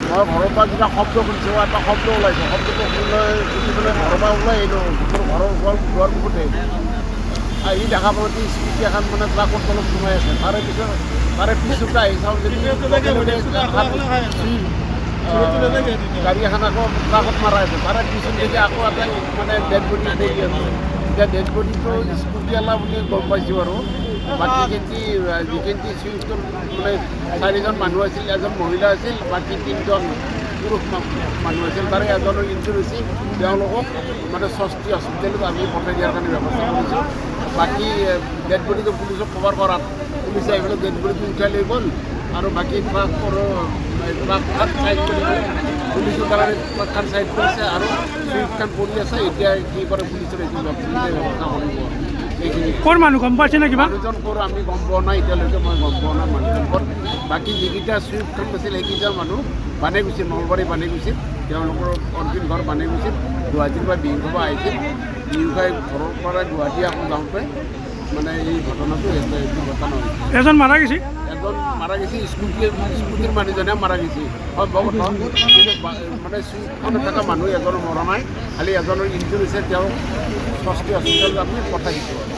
মই ঘৰৰ পৰা যেতিয়া শব্দ শুনিছোঁ এটা শব্দ ওলাইছে শব্দটো শুনি পেলাই ঘৰৰ পৰা ওলাই আহিলোঁ ঘৰৰ দুৱাৰ মুখতে আহি দেখা পাওঁ যে স্কুটি এখন মানে ট্ৰাকত তলত সোমাই আছে তাৰে পিছতে আহি চাওঁ যে গাড়ী এখন আকৌ ট্ৰাকত মাৰা আছে তাৰে পিছতে আকৌ এটা মানে ডেড বডি পৰি আছে এতিয়া ডেড বডিটো স্কুটিৱালা বুলি গম পাইছোঁ আৰু বাকীখিনি যিখিনি চুইফ্টৰ মানে 4জন মানুহ আছিল এজন মহিলা আছিল বাকী 3জন পুৰুষ মানুহ আছিল তাৰে এজনৰ ইনজুৰ হৈছে তেওঁলোকক মানে ষষ্ঠী হস্পিটেলত আমি পঠাই দিয়াৰ কাৰণে ব্যৱস্থা কৰিছোঁ বাকী ডেড বডিটো পুলিচক খবৰ কৰাত পুলিচে আহি পেলাই ডেড বডিটো উঠাই লৈ গ'ল আৰু বাকী ট্ৰাকখন চাইড কৰি পুলিচৰ দ্বাৰা ট্ৰাকখন চাইড কৰিছে আৰু চুইফ্টখন পৰি আছে এতিয়া কি কৰে পুলিচৰ এইটো ব্যৱস্থা কৰিব এইখিনি ক'ৰ মানুহ গম পাইছে নে কিবা মানুহজন ক'ৰ আমি গম পোৱা নাই এতিয়ালৈকে মই গম পোৱা নাই মানুহজন ক'ৰ বাকী যিকেইটা চুইফ্টখন আছিল সেইকেইটা মানুহ বানে গৈছিল নলবাৰী বানে গৈছিল তেওঁলোকৰ অন্তিম ঘৰ বানে গৈছিল গুৱাহাটীৰ পৰা বিহু খাব আহিছিল বিহু খাই ঘৰৰ পৰা গুৱাহাটী আকৌ যাওঁতে মানে এই ঘটনাটো এইটো ঘটনা হৈছে এজন মাৰা গৈছে এজন মাৰা গৈছে স্কুটিৰ মানুহজনে মাৰা গৈছে হয় বহুত কিন্তু মানে চুইফ্টখনত থকা মানুহ এজনৰ মৰা নাই খালি এজনৰ ইনজুৰ হৈছে তেওঁ ষষ্ঠী হস্পিটেলত আমি পঠাই দিছোঁ